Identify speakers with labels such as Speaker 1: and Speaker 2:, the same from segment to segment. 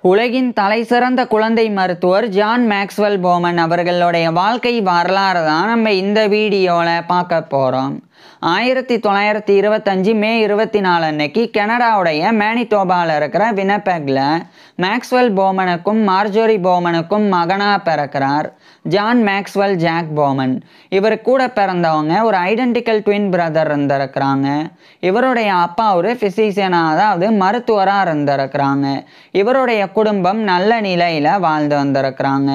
Speaker 1: உலகின் தலைசிறந்த குழந்தை மருத்துவர் ஜான் மேக்ஸ்வெல் போமன் அவர்களுடைய வாழ்க்கை வரலாறு தான் நம்ம இந்த வீடியோவில் பார்க்க போகிறோம். 1925 மே 24 அன்னைக்கு கனடாவுடைய மேனிடோபாவில் இருக்கிற வினபெக்கில் மேக்ஸ்வெல் போமனுக்கும் மார்ஜோரி போமனுக்கும் மகனாக பிறக்கிறார் ஜான் மேக்ஸ்வெல் ஜாக் போமன். இவர் கூட பிறந்தவங்க ஒரு ஐடென்டிக்கல் ட்வின் பிரதர் இருந்திருக்கிறாங்க. இவருடைய அப்பா ஒரு ஃபிசிஷியனாக, அதாவது மருத்துவராக இருந்திருக்கிறாங்க. இவருடைய குடும்பம் நல்ல நிலையில் வாழ்ந்து வந்திருக்கிறாங்க.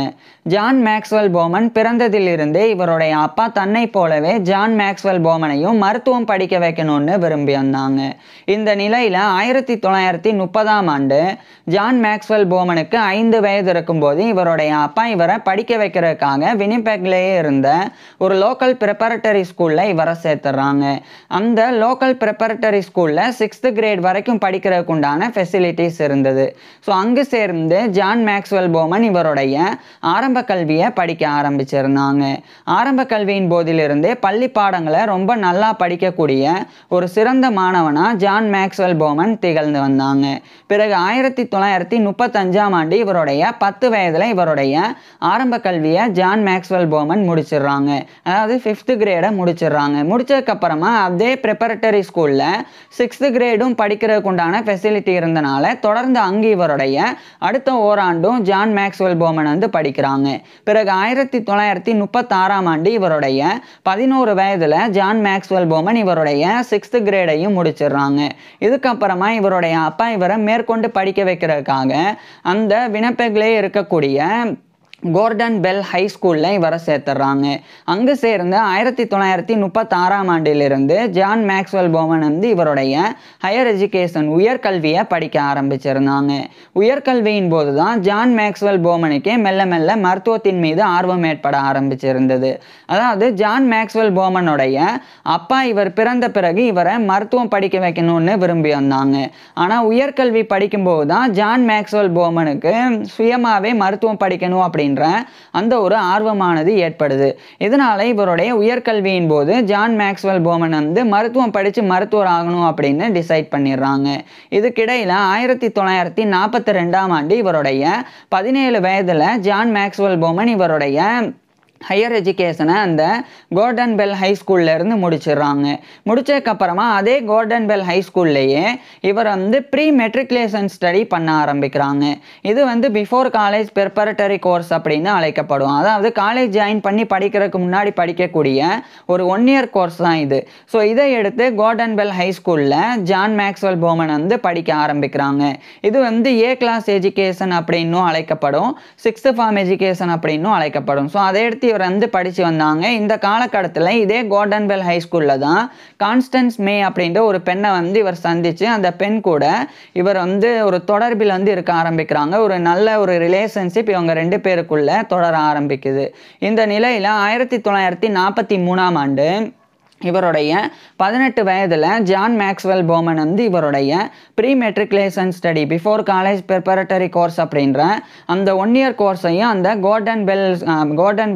Speaker 1: ஜான் மேக்ஸ்வெல் போமன் பிறந்ததிலிருந்தே இவருடைய அப்பா தன்னை போலவே ஜான் மேக்ஸ்வெல் போமனையும் மருத்துவம் படிக்க வைக்கணும்னு விரும்பி வந்தாங்க. இந்த நிலையில் 1930ஆம் ஆண்டு ஜான் மேக்ஸ்வெல் போமனுக்கு 5 வயது இருக்கும்போது இவருடைய அப்பா இவரை படிக்க வைக்கிறதுக்காக வினிபெக்லேயே இருந்த ஒரு லோக்கல் ப்ரிப்பரட்டரி ஸ்கூலில் இவரை சேர்த்துறாங்க. அந்த லோக்கல் ப்ரிப்பரட்டரி ஸ்கூலில் 6th கிரேட் வரைக்கும் படிக்கிறதுக்கு உண்டான ஃபெசிலிட்டிஸ் இருந்தது. ஸோ அங்கு சேர்ந்து ஜான் மேக்ஸ்வெல் போமன் இவருடைய ஆரம்ப கல்வியை படிக்க ஆரம்பிச்சிருந்தாங்க. ஆரம்ப கல்வியின் போதிலிருந்தே பள்ளி பாடங்களை ரொம்ப நல்லா படிக்கக்கூடிய ஒரு சிறந்த மாணவனாக ஜான் மேக்ஸ்வெல் போமன் திகழ்ந்து வந்தாங்க. பிறகு 1935ஆம் ஆண்டு இவருடைய 10 வயதில் இவருடைய ஆரம்ப கல்வியை ஜான் மேக்ஸ்வெல் போமன் முடிச்சிடுறாங்க. அதாவது 5th கிரேடை முடிச்சிடுறாங்க. முடிச்சதுக்கப்புறமா அதே ப்ரிப்பரட்டரி ஸ்கூலில் 6th கிரேடும் படிக்கிறதுக்கு உண்டான ஃபெசிலிட்டி இருந்தனால தொடர்ந்து அங்கு இவருடைய அடுத்த ஓராண்டும் ஜான் மேக்ஸ்வெல் போமன் வந்து படிக்கிறாங்க. பிறகு 1936ஆம் ஆண்டு இவருடைய 11 வயதில் ஜான் மேக்ஸ்வெல் போமன் இவருடைய 6th கிரேடையும் முடிச்சிடுறாங்க. இதுக்கப்புறமா இவருடைய அப்பா இவரை மேற்கொண்டு படிக்க வைக்கிறதுக்காக அந்த வினபெக்லே இருக்கக்கூடிய கோர்டன் பெல் ஹை ஸ்கூலில் இவரை சேர்த்துறாங்க. அங்கு சேர்ந்து 1936ஆம் ஆண்டிலிருந்து ஜான் மேக்ஸ்வெல் போமன் வந்து இவருடைய ஹையர் எஜுகேஷன் உயர்கல்வியை படிக்க ஆரம்பிச்சிருந்தாங்க. உயர்கல்வியின் போது தான் ஜான் மேக்ஸ்வெல் போமனுக்கே மெல்ல மெல்ல மருத்துவத்தின் மீது ஆர்வம் ஏற்பட ஆரம்பிச்சிருந்தது. அதாவது ஜான் மேக்ஸ்வெல் போமனுடைய அப்பா இவர் பிறந்த பிறகு இவரை மருத்துவம் படிக்க வைக்கணும்னு விரும்பி வந்தாங்க. ஆனால் உயர்கல்வி படிக்கும்போது தான் ஜான் மேக்ஸ்வெல் போமனுக்கு சுயமாகவே மருத்துவம் படிக்கணும் அப்படின்னு அந்த ஒரு ஆர்வமானது ஏற்படுது. இதனால இவருடைய உயர்கல்வியின் போது ஜான் மேக்ஸ்வெல் போமன் வந்து மருத்துவம் படித்து மருத்துவர் ஆகணும் அப்படின்னு டிசைட் பண்ணிடுறாங்க. இதுக்கிடையில் 1942ஆம் ஆண்டு இவருடைய 17 வயதில் ஜான் மேக்ஸ்வெல் போமன் இவருடைய ஹையர் எஜுகேஷனை அந்த கோர்டன் பெல் ஹை ஸ்கூல்லேருந்து முடிச்சிடுறாங்க. முடிச்சதுக்கப்புறமா அதே கோர்டன் பெல் ஹை ஸ்கூல்லையே இவர் வந்து ப்ரீ மெட்ரிகுலேஷன் ஸ்டடி பண்ண ஆரம்பிக்கிறாங்க. இது வந்து பிஃபோர் காலேஜ் ப்ரிப்பரட்டரி கோர்ஸ் அப்படின்னு அழைக்கப்படும். அதாவது காலேஜ் ஜாயின் பண்ணி படிக்கிறதுக்கு முன்னாடி படிக்கக்கூடிய ஒரு 1 இயர் கோர்ஸ் தான் இது. ஸோ இதை எடுத்து கோர்டன் பெல் ஹை ஸ்கூலில் ஜான் மேக்ஸ்வெல் போமன் வந்து படிக்க ஆரம்பிக்கிறாங்க. இது வந்து ஏ கிளாஸ் எஜுகேஷன் அப்படின்னும் அழைக்கப்படும், 6th ஃபார்ம் எஜுகேஷன் அப்படின்னும் அழைக்கப்படும். ஸோ அதை எடுத்து இவர் வந்து படித்து வந்தாங்க. இந்த காலகட்டத்தில் இதே கோர்டன் பெல் ஹை ஸ்கூலில் தான் கான்ஸ்டன்ஸ் மே அப்படின்ற ஒரு பெண்ணை வந்து இவர் சந்தித்து அந்த பெண் கூட இவர் வந்து ஒரு தொடர்பில் வந்து இருக்க ஆரம்பிக்கிறாங்க. ஒரு நல்ல ஒரு ரிலேஷன்ஷிப் இவங்க 2 பேருக்குள்ள தொடர ஆரம்பிக்குது. இந்த நிலையில் 1943ஆம் ஆண்டு இவருடைய 18 வயதில் ஜான் மேக்ஸ்வெல் போமன் வந்து இவருடைய pre matriculation study before college preparatory course அப்படின்ற அந்த 1 இயர் கோர்ஸையும் அந்த கோர்டன்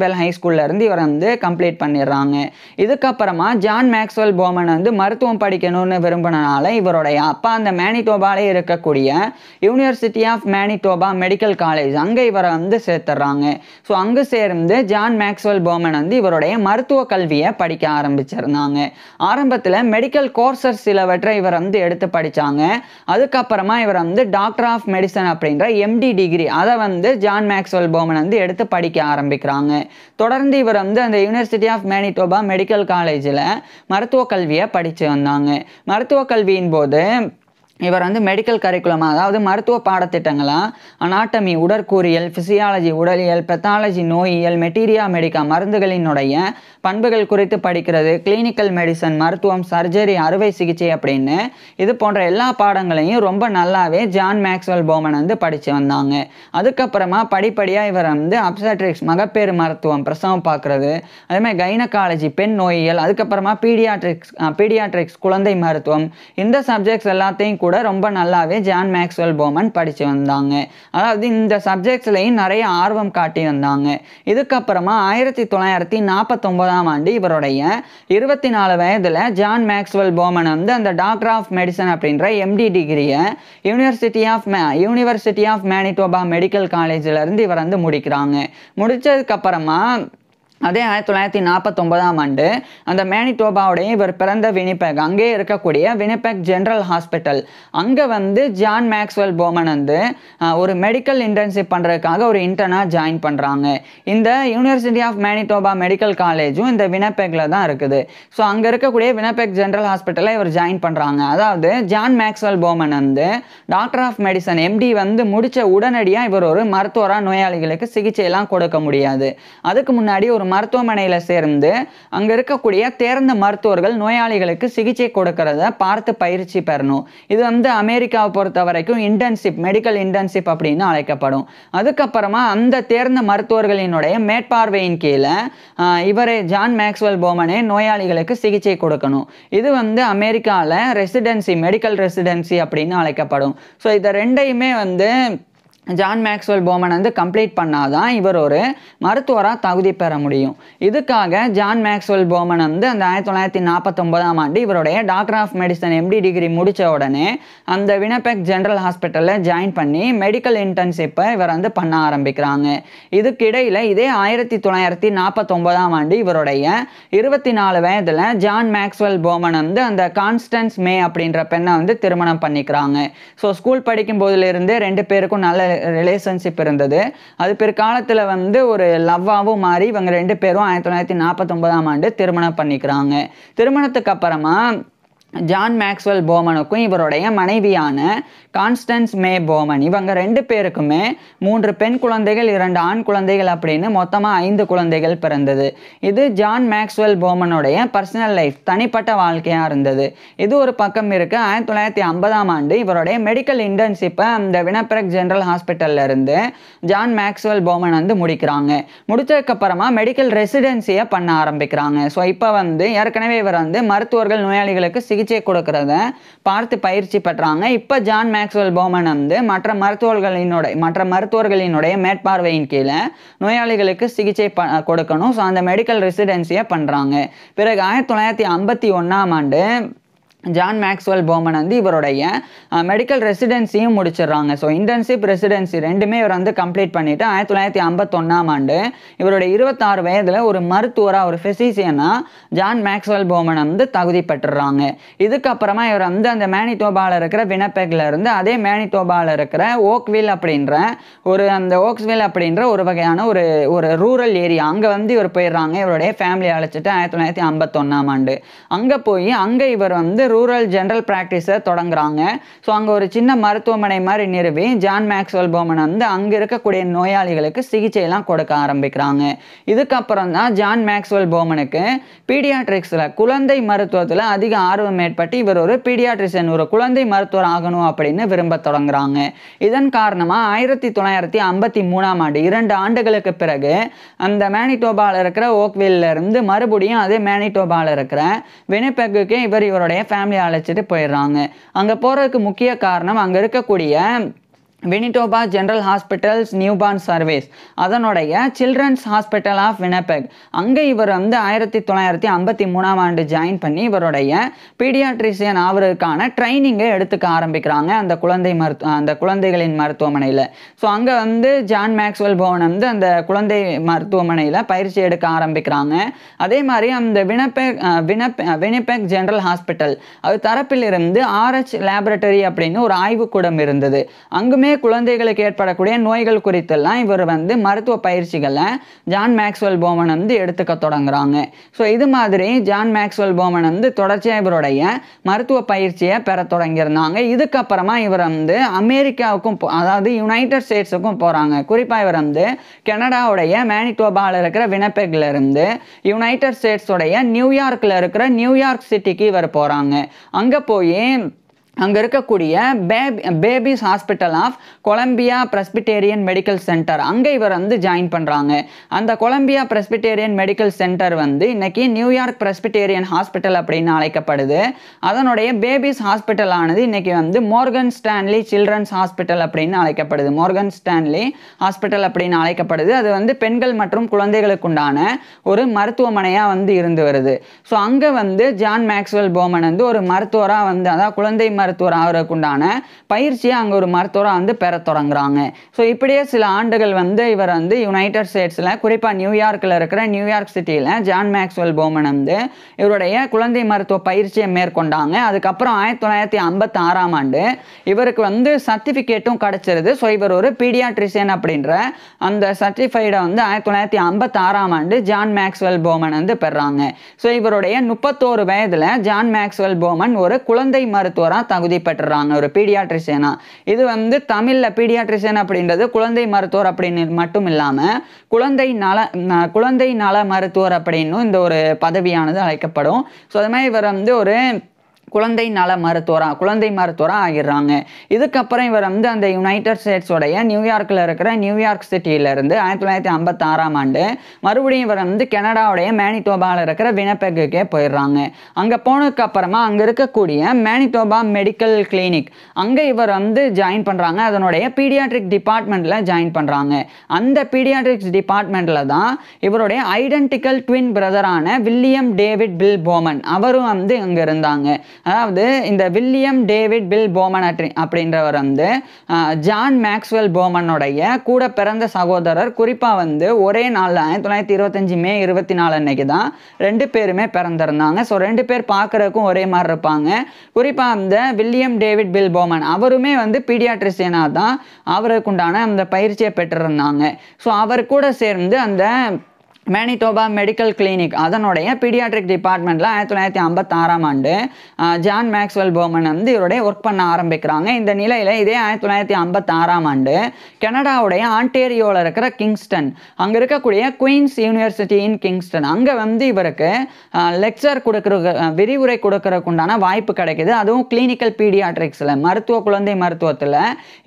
Speaker 1: பெல் ஹை ஸ்கூல்லேருந்து இவர் வந்து கம்ப்ளீட் பண்ணிடுறாங்க. இதுக்கப்புறமா ஜான் மேக்ஸ்வெல் போமன் வந்து மருத்துவம் படிக்கணும்னு விரும்பினால இவருடைய அப்பா அந்த மேனிடோபாலே இருக்கக்கூடிய யூனிவர்சிட்டி ஆஃப் மேனிடோபா மெடிக்கல் காலேஜ் அங்கே இவரை வந்து சேர்த்துறாங்க. ஸோ அங்கு சேர்ந்து ஜான் மேக்ஸ்வெல் போமன் வந்து இவருடைய மருத்துவ கல்வியை படிக்க ஆரம்பிச்சிருந்தாங்க. ஆரம்பத்தில் மெடிக்கல் கோர்சஸ் சிலவற்றை இவர் வந்து எடுத்து படித்தாங்க. அதுக்கப்புறமா இவர் வந்து டாக்டர் ஆஃப் மெடிசன் அப்படின்ற MD டிகிரி அதை வந்து ஜான் மேக்ஸ்வெல் போமன் வந்து எடுத்து படிக்க ஆரம்பிக்கிறாங்க. தொடர்ந்து இவர் வந்து அந்த யூனிவர்சிட்டி ஆஃப் மேனிடோபா மெடிக்கல் காலேஜில் மருத்துவ கல்வியை படித்து வந்தாங்க. மருத்துவ கல்வியின் போது இவர் வந்து மெடிக்கல் கரிக்குலம், அதாவது மருத்துவ பாடத்திட்டங்களாக அனாட்டமி உடற்கூறியல், ஃபிசியாலஜி உடலியல், பெத்தாலஜி நோயியல், மெட்டீரியா மெடிக்கா மருந்துகளினுடைய பண்புகள் குறித்து படிக்கிறது, கிளினிக்கல் மெடிசன் மருத்துவம், சர்ஜரி அறுவை சிகிச்சை அப்படின்னு இது போன்ற எல்லா பாடங்களையும் ரொம்ப நல்லாவே ஜான் மேக்ஸ்வெல் போமன் வந்து படித்து வந்தாங்க. அதுக்கப்புறமா படிப்படியாக இவர் வந்து அப்சட்ரிக்ஸ் மகப்பேறு மருத்துவம் பிரசவம் பார்க்குறது, அதேமாதிரி கைனகாலஜி பெண் நோயியல், அதுக்கப்புறமா பீடியாட்ரிக்ஸ் குழந்தை மருத்துவம், இந்த சப்ஜெக்ட்ஸ் எல்லாத்தையும் கூட ரொம்ப நல்லாவே ஜான் மேக்ஸ்வெல் போமன் படித்து வந்தாங்க. அதாவது இந்த சப்ஜெக்ட்ஸ்லையும் நிறைய ஆர்வம் காட்டி வந்தாங்க. இதுக்கப்புறமா 1949ஆம் ஆண்டு இவருடைய 24 வயதில் ஜான் மேக்ஸ்வெல் போமன் வந்து அந்த டாக்டர் ஆஃப் மெடிசன் அப்படின்ற MD டிகிரியை யூனிவர்சிட்டி ஆஃப் மேனிடோபா மெடிக்கல் காலேஜிலேருந்து இவர் வந்து முடிக்கிறாங்க. முடித்ததுக்கப்புறமா அதே 1949ஆம் ஆண்டு அந்த மேனிடோபாவுடைய இவர் பிறந்த வினிபெக், அங்கே இருக்கக்கூடிய வினிபெக் ஜென்ரல் ஹாஸ்பிட்டல், அங்கே வந்து ஜான் மேக்ஸ்வெல் போமன் வந்து ஒரு மெடிக்கல் இன்டர்ன்ஷிப் பண்ணுறதுக்காக ஒரு இன்டர்னாக ஜாயின் பண்ணுறாங்க. இந்த யூனிவர்சிட்டி ஆஃப் மேனிடோபா மெடிக்கல் காலேஜும் இந்த வினிபெக்கில் தான் இருக்குது. ஸோ அங்கே இருக்கக்கூடிய வினிபெக் ஜென்ரல் ஹாஸ்பிட்டலில் இவர் ஜாயின் பண்ணுறாங்க. அதாவது ஜான் மேக்ஸ்வெல் போமன் வந்து டாக்டர் ஆஃப் மெடிசன் MD வந்து முடித்த உடனடியாக இவர் ஒரு மருத்துவராக நோயாளிகளுக்கு சிகிச்சையெல்லாம் கொடுக்க முடியாது. அதுக்கு முன்னாடி ஒரு மருத்துவமனையில் சேர்ந்து அங்கே இருக்கக்கூடிய தேர்ந்த மருத்துவர்கள் நோயாளிகளுக்கு சிகிச்சை கொடுக்கறத பார்த்து பயிற்சி பெறணும். இது வந்து அமெரிக்காவை பொறுத்த வரைக்கும் இன்டர்ன்ஷிப், மெடிக்கல் இன்டர்ன்ஷிப் அப்படின்னு அழைக்கப்படும். அதுக்கப்புறமா அந்த தேர்ந்த மருத்துவர்களினுடைய மேற்பார்வையின் கீழே இவரே ஜான் மேக்ஸ்வெல் போமனே நோயாளிகளுக்கு சிகிச்சை கொடுக்கணும். இது வந்து அமெரிக்காவில் ரெசிடென்சி, மெடிக்கல் ரெசிடென்சி அப்படின்னு அழைக்கப்படும். ஸோ இதை ரெண்டையுமே வந்து ஜான் மேக்ஸ்வெல் போமன் வந்து கம்ப்ளீட் பண்ணாதான் இவர் ஒரு மருத்துவராக தகுதி பெற முடியும். இதுக்காக ஜான் மேக்ஸ்வெல் போமன் வந்து அந்த 1949ஆம் ஆண்டு இவருடைய doctor of medicine MD degree முடித்த உடனே அந்த வினிபெக் ஜென்ரல் ஹாஸ்பிட்டலில் ஜாயின் பண்ணி மெடிக்கல் இன்டர்ன்ஷிப்பை இவர் வந்து பண்ண ஆரம்பிக்கிறாங்க. இதுக்கிடையில் இதே 1949ஆம் ஆண்டு இவருடைய 24 வயதில் ஜான் மேக்ஸ்வெல் போமன் வந்து அந்த கான்ஸ்டன்ஸ் மே அப்படின்ற பெண்ணை வந்து திருமணம் பண்ணிக்கிறாங்க. ஸோ ஸ்கூல் படிக்கும் போதிலிருந்தே ரெண்டு பேருக்கும் நல்ல ரிலேஷன்ஷிப் இருந்தது. அது பிற்காலத்தில் வந்து ஒரு லவ்வாகவும் மாறி இவங்க ரெண்டு பேரும் 1949ஆம் ஆண்டு திருமணம் பண்ணிக்கிறாங்க. திருமணத்துக்கு அப்புறமா ஜான் மேக்ஸ்வெல் போமனுக்கும் இவருடைய மனைவியான கான்ஸ்டன்ஸ் மே போமன், இவங்க ரெண்டு பேருக்குமே 3 பெண் குழந்தைகள் 2 ஆண் குழந்தைகள் அப்படின்னு மொத்தமாக 5 குழந்தைகள் பிறந்தது. இது ஜான் மேக்ஸ்வெல் போமனுடைய பர்சனல் லைஃப், தனிப்பட்ட வாழ்க்கையாக இருந்தது. இது ஒரு பக்கம் இருக்கு. 1950ஆம் ஆண்டு இவருடைய மெடிக்கல் இன்டர்ன்ஷிப்பை அந்த வினிபெக் ஜென்ரல் ஹாஸ்பிட்டல்ல இருந்து ஜான் மேக்ஸ்வெல் போமன் வந்து முடிக்கிறாங்க. முடிச்சதுக்கப்புறமா மெடிக்கல் ரெசிடென்சியை பண்ண ஆரம்பிக்கிறாங்க. ஸோ இப்போ வந்து ஏற்கனவே இவர் வந்து மருத்துவர்கள் நோயாளிகளுக்கு சிகிச்சை கொடுக்கறத பார்த்து பயிற்சி பெற்றாங்க. இப்போ ஜான் மேக்ஸ்வெல் போமன் வந்து மற்ற மருத்துவர்களினுடைய மேற்பார்வையின் கீழே நோயாளிகளுக்கு சிகிச்சை கொடுக்கணும். ஸோ அந்த மெடிக்கல் ரெசிடென்சியை பண்ணுறாங்க. பிறகு 1951ஆம் ஆண்டு ஜான் மேக்ஸ்வெல் போமன் வந்து இவருடைய மெடிக்கல் ரெசிடென்சியும் முடிச்சிடுறாங்க. ஸோ இன்டர்ன்ஷிப், ரெசிடென்சி ரெண்டுமே இவர் வந்து கம்ப்ளீட் பண்ணிவிட்டு 1951ஆம் ஆண்டு இவருடைய 26 வயதில் ஒரு மருத்துவராக, ஒரு ஃபிசிஷியனாக ஜான் மேக்ஸ்வெல் போமன் வந்து தகுதி பெற்றுறாங்க. இதுக்கப்புறமா இவர் வந்து அந்த மேனிடோபாவில் இருக்கிற வினிபெக்கில் இருந்து அதே மேனிடோபாவில் இருக்கிற ஓக்வில் அப்படின்ற ஒரு வகையான ஒரு ரூரல் ஏரியா, அங்கே வந்து இவர் போயிடுறாங்க. இவருடைய ஃபேமிலி அழைச்சிட்டு 1951ஆம் ஆண்டு அங்கே போய் அங்கே இவர் வந்து ரூரல் ஜென்ரல் பிராக்டிஸை தொடங்குறாங்க. ஸோ அங்கே ஒரு சின்ன மருத்துவமனை மாதிரி நிறுவி ஜான் மேக்ஸ்வெல் போமன் வந்து அங்கே இருக்கக்கூடிய நோயாளிகளுக்கு சிகிச்சையெல்லாம் கொடுக்க ஆரம்பிக்கிறாங்க. இதுக்கப்புறம் தான் ஜான் மேக்ஸ்வெல் போமனுக்கு பீடியாட்ரிக்ஸில், குழந்தை மருத்துவத்தில் அதிக ஆர்வம் ஏற்பட்டு இவர் ஒரு பீடியாட்ரிஷியன், ஒரு குழந்தை மருத்துவர் ஆகணும் அப்படின்னு விரும்ப தொடங்குறாங்க. இதன் காரணமாக 1953ஆம் ஆண்டு 2 ஆண்டுகளுக்கு பிறகு அந்த மேனிடோபாவில் இருக்கிற ஓக்வில்ல இருந்து மறுபடியும் அதே மேனிடோபாவில் இருக்கிற வினிபெக்குக்கு இவருடைய ஃபேமிலியை அழைச்சிட்டு போயிடுறாங்க. அங்கே போகிறதுக்கு முக்கிய காரணம் அங்கே இருக்கக்கூடிய வினிடோபா ஜென்ரல் ஹாஸ்பிட்டல்ஸ் நியூபார்ன் சர்வீஸ், அதனுடைய சில்ட்ரன்ஸ் ஹாஸ்பிட்டல் ஆஃப் வினிபெக், அங்கே இவர் வந்து 1953ஆம் ஆண்டு ஜாயின் பண்ணி இவருடைய பீடியாட்ரிஷியன் ஆவதற்கான ட்ரைனிங்கை எடுத்துக்க ஆரம்பிக்கிறாங்க அந்த குழந்தைகளின் மருத்துவமனையில். ஸோ அங்கே வந்து ஜான் மேக்ஸ்வெல் போமன் வந்து அந்த குழந்தை மருத்துவமனையில் பயிற்சி எடுக்க ஆரம்பிக்கிறாங்க. அதே மாதிரி அந்த வினிபெக் ஜென்ரல் ஹாஸ்பிட்டல் அது தரப்பில் இருந்து RH லேபரட்டரி அப்படின்னு ஒரு ஆய்வுக்கூடம் இருந்தது. அங்குமே குழந்தைகளுக்கு ஏற்படக்கூடிய நோய்கள் குறித்தெல்லாம் இவர் வந்து மருத்துவ பயிற்சிகளை ஜான் மேக்ஸ்வெல் போமன் வந்து எடுத்துக்க தொடங்குறாங்க. ஸோ இது மாதிரி ஜான் மேக்ஸ்வெல் போமன் வந்து தொடர்ச்சியாக இவருடைய மருத்துவ பயிற்சியை பெற தொடங்கியிருந்தாங்க. இதுக்கப்புறமா இவர் வந்து அமெரிக்காவுக்கும் அதாவது யுனைடெட் ஸ்டேட்ஸுக்கும் போகிறாங்க. குறிப்பாக இவர் வந்து கனடாவுடைய மேனிடோபாவில் இருக்கிற வினிபெக்ல இருந்து யுனைடெட் ஸ்டேட்ஸோடைய நியூயார்க்கில் இருக்கிற நியூயார்க் சிட்டிக்கு இவர் போகிறாங்க. அங்கே போய் அங்கே இருக்கக்கூடிய babies hospital of Columbia Presbyterian medical center அங்கே இவர் வந்து ஜாயின் பண்ணுறாங்க. அந்த கொலம்பியா பிரஸ்பிட்டேரியன் மெடிக்கல் சென்டர் வந்து இன்னைக்கு நியூயார்க் பிரஸ்பிட்டேரியன் ஹாஸ்பிட்டல் அப்படின்னு அழைக்கப்படுது. அதனுடைய பேபிஸ் ஹாஸ்பிட்டல் ஆனது இன்னைக்கு வந்து மோர்கன் ஸ்டான்லி சில்ட்ரன்ஸ் ஹாஸ்பிட்டல் அப்படின்னு அழைக்கப்படுது. மோர்கன் ஸ்டான்லி ஹாஸ்பிட்டல் அப்படின்னு அழைக்கப்படுது. அது வந்து பெண்கள் மற்றும் குழந்தைகளுக்கு உண்டான ஒரு மருத்துவமனையாக வந்து இருந்து வருது. ஸோ அங்கே வந்து ஜான் மேக்ஸ்வெல் போமன் வந்து ஒரு மருத்துவராக வந்து அதாவது குழந்தை மருத்துவர் ஆகிறதுக்குண்டான பயிற்சியை அங்கே ஒரு மருத்துவராக வந்து பெற தொடங்குறாங்க. ஸோ இப்படியே சில ஆண்டுகள் வந்து இவர் வந்து யுனைடெட் ஸ்டேட்ஸில் குறிப்பாக நியூயார்க்கில் இருக்கிற நியூயார்க் சிட்டியில் ஜான் மேக்ஸ்வெல் போமன் வந்து இவருடைய குழந்தை மருத்துவ பயிற்சியை மேற்கொண்டாங்க. அதுக்கப்புறம் 1956ஆம் ஆண்டு இவருக்கு வந்து சர்டிஃபிகேட்டும் கிடச்சிருது. ஸோ இவர் ஒரு பீடியாட்ரிஷியன் அப்படின்ற அந்த சர்டிஃபைடை வந்து 1956ஆம் ஆண்டு ஜான் மேக்ஸ்வெல் போமன் வந்து பெறாங்க. ஸோ இவருடைய 31 வயதில் ஜான் மேக்ஸ்வெல் போமன் ஒரு குழந்தை மருத்துவராக தகுதி பெற்றுறாங்க, ஒரு பீடியாட்ரிஷியனா. இது வந்து தமிழில் பீடியாட்ரிஷியன் அப்படின்றது குழந்தை மருத்துவர் அப்படின்னு மட்டும் இல்லாமல் குழந்தை நல மருத்துவர் அப்படின்னு இந்த ஒரு பதவியானது அழைக்கப்படும். ஸோ அது மாதிரி இவர் வந்து ஒரு குழந்தை மருத்துவராக ஆகிடுறாங்க. இதுக்கப்புறம் இவர் வந்து அந்த யுனைடெட் ஸ்டேட்ஸோடைய நியூயார்க்கில் இருக்கிற நியூயார்க் சிட்டியிலேருந்து 1956ஆம் ஆண்டு மறுபடியும் இவர் வந்து கனடாவுடைய மேனிடோபாவில் இருக்கிற வினபெக்குக்கே போயிடுறாங்க. அங்கே போனதுக்கு அப்புறமா அங்கே இருக்கக்கூடிய மேனிடோபா மெடிக்கல் கிளினிக் அங்கே இவர் வந்து ஜாயின் பண்ணுறாங்க. அதனுடைய பீடியாட்ரிக் டிபார்ட்மெண்ட்டில் ஜாயின் பண்ணுறாங்க. அந்த பீடியாட்ரிக்ஸ் டிபார்ட்மெண்ட்டில் தான் இவருடைய ஐடென்டிக்கல் ட்வின் பிரதரான வில்லியம் டேவிட் பில் போமன் அவரும் வந்து அங்கே இருந்தாங்க. அதாவது இந்த வில்லியம் டேவிட் பில் போமன் அப்படின்றவர் வந்து ஜான் மேக்ஸ்வெல் போமனுடைய கூட பிறந்த சகோதரர். குறிப்பாக வந்து ஒரே நாளில் 1925 மே 24 அன்னைக்கு தான் 2 பேருமே பிறந்திருந்தாங்க. ஸோ 2 பேர் பார்க்குறதுக்கும் ஒரே மாதிரி இருப்பாங்க. குறிப்பாக அந்த வில்லியம் டேவிட் பில் போமன் அவருமே வந்து பீடியாட்ரிஷியனாக தான் அவருக்கு உண்டான அந்த பயிற்சியை பெற்றிருந்தாங்க. ஸோ அவர் கூட சேர்ந்து அந்த மேனிடோபா மெடிக்கல் கிளினிக் அதனுடைய பீடியாட்ரிக் டிபார்ட்மெண்ட்டில் 1956ஆம் ஆண்டு ஜான் மேக்ஸ்வெல் போமன் வந்து இவருடைய ஒர்க் பண்ண ஆரம்பிக்கிறாங்க. இந்த நிலையில் இதே 1956ஆம் ஆண்டு கனடாவுடைய ஆன்டேரியோவில் இருக்கிற கிங்ஸ்டன் அங்கே இருக்கக்கூடிய குயின்ஸ் யூனிவர்சிட்டி இன் கிங்ஸ்டன் அங்கே வந்து இவருக்கு லெக்சர் விரிவுரை கொடுக்கறதுக்குண்டான வாய்ப்பு கிடைக்குது. அதுவும் கிளினிக்கல் பீடியாட்ரிக்ஸில் குழந்தை மருத்துவத்தில்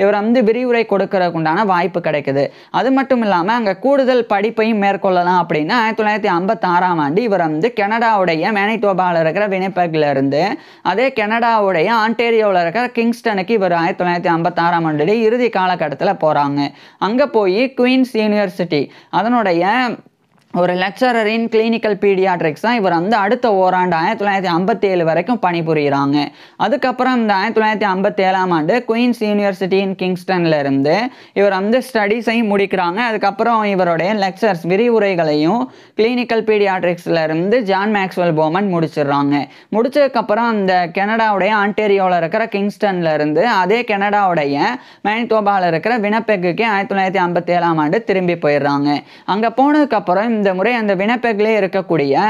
Speaker 1: இவர் வந்து விரிவுரை கொடுக்கறதுக்குண்டான வாய்ப்பு கிடைக்குது. அது மட்டும் இல்லாமல் அங்கே கூடுதல் படிப்பையும் மேற்கொள்ளலாம் அப்படின்னா 1956ஆம் ஆண்டு இவர் வந்து கனடாவுடைய மேனிடோபாவில் இருக்கிற வினிபெக்ல இருந்து அதே கனடாவுடைய ஆன்டேரியோவில் இருக்கிற கிங்ஸ்டனுக்கு இவர் 1956ஆம் ஆண்டு இறுதி காலகட்டத்தில் போகிறாங்க. அங்கே போய் குயின்ஸ் யூனிவர்சிட்டி அதனுடைய ஒரு லெக்சரர் இன் கிளினிக்கல் பீடியாட்ரிக்ஸ் தான் இவர் வந்து அடுத்த ஓராண்டு 1957 வரைக்கும் பணிபுரிகிறாங்க. அதுக்கப்புறம் இந்த 1957ஆம் ஆண்டு குயின்ஸ் யூனிவர்சிட்டி இன் கிங்ஸ்டன்ல இருந்து இவர் வந்து ஸ்டடீஸையும் முடிக்கிறாங்க. அதுக்கப்புறம் இவருடைய லெக்சர்ஸ் விரிவுரைகளையும் கிளினிக்கல் பீடியாட்ரிக்ஸ்ல இருந்து ஜான் மேக்ஸ்வெல் போமன் முடிச்சிடுறாங்க. முடிச்சதுக்கப்புறம் அந்த கனடாவுடைய ஆன்டேரியோவில் இருக்கிற கிங்ஸ்டன்ல இருந்து அதே கனடாவுடைய மேனிடோபாவில் இருக்கிற வினபெக்குக்கு 1957ஆம் ஆண்டு திரும்பி போயிடுறாங்க. அங்கே போனதுக்கப்புறம் இந்த முறை அந்த வினபெக்லே இருக்கக்கூடிய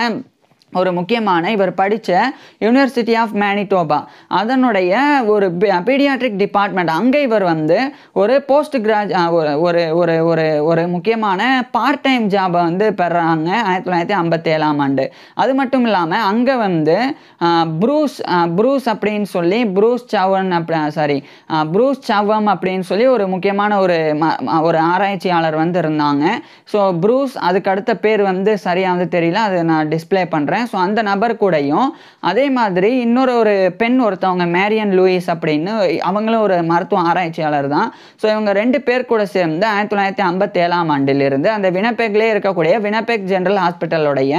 Speaker 1: ஒரு முக்கியமான இவர் படித்த யூனிவர்சிட்டி ஆஃப் மேனிடோபா அதனுடைய ஒரு பீடியாட்ரிக் டிபார்ட்மெண்ட் அங்கே இவர் வந்து ஒரு போஸ்ட் ஒரு முக்கியமான பார்ட் டைம் ஜாபை வந்து பெறாங்க 1957ஆம் ஆண்டு. அது மட்டும் இல்லாமல் அங்கே வந்து ப்ரூஸ் அப்படின்னு சொல்லி ப்ரூஸ் சவம் அப்படின்னு சொல்லி ஒரு முக்கியமான ஒரு ஆராய்ச்சியாளர் வந்து இருந்தாங்க. ஸோ ப்ரூஸ் அதுக்கு அடுத்த பேர் வந்து சரியாக வந்து தெரியல, அதை நான் டிஸ்பிளே பண்ணுறேன். ஸோ அந்த நபர் கூடயும் அதே மாதிரி இன்னொரு பெண் ஒருத்தவங்க மேரியன் லூயிஸ் அப்படின்னு அவங்களும் ஒரு மருத்துவ ஆராய்ச்சியாளர் தான். ஸோ இவங்க 2 பேர் கூட சேர்ந்து 1957ஆம் ஆண்டிலிருந்து அந்த வினபெக்லே இருக்கக்கூடிய வினபெக் ஜெனரல் ஹாஸ்பிட்டலுடைய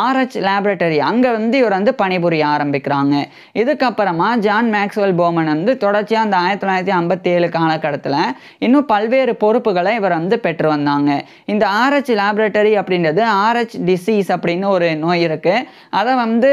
Speaker 1: RH லேபரேட்டரி அங்கே வந்து இவர் வந்து பணிபுரிய ஆரம்பிக்கிறாங்க. இதுக்கப்புறமா ஜான் மேக்ஸ்வெல் போமன் வந்து தொடர்ச்சியாக அந்த 1957 காலகட்டத்தில் இன்னும் பல்வேறு பொறுப்புகளை இவர் வந்து பெற்று வந்தாங்க. இந்த RH லேபரேட்டரி அப்படின்றது RH டிசீஸ் அப்படின்னு ஒரு நோய் இருக்குது. அதை வந்து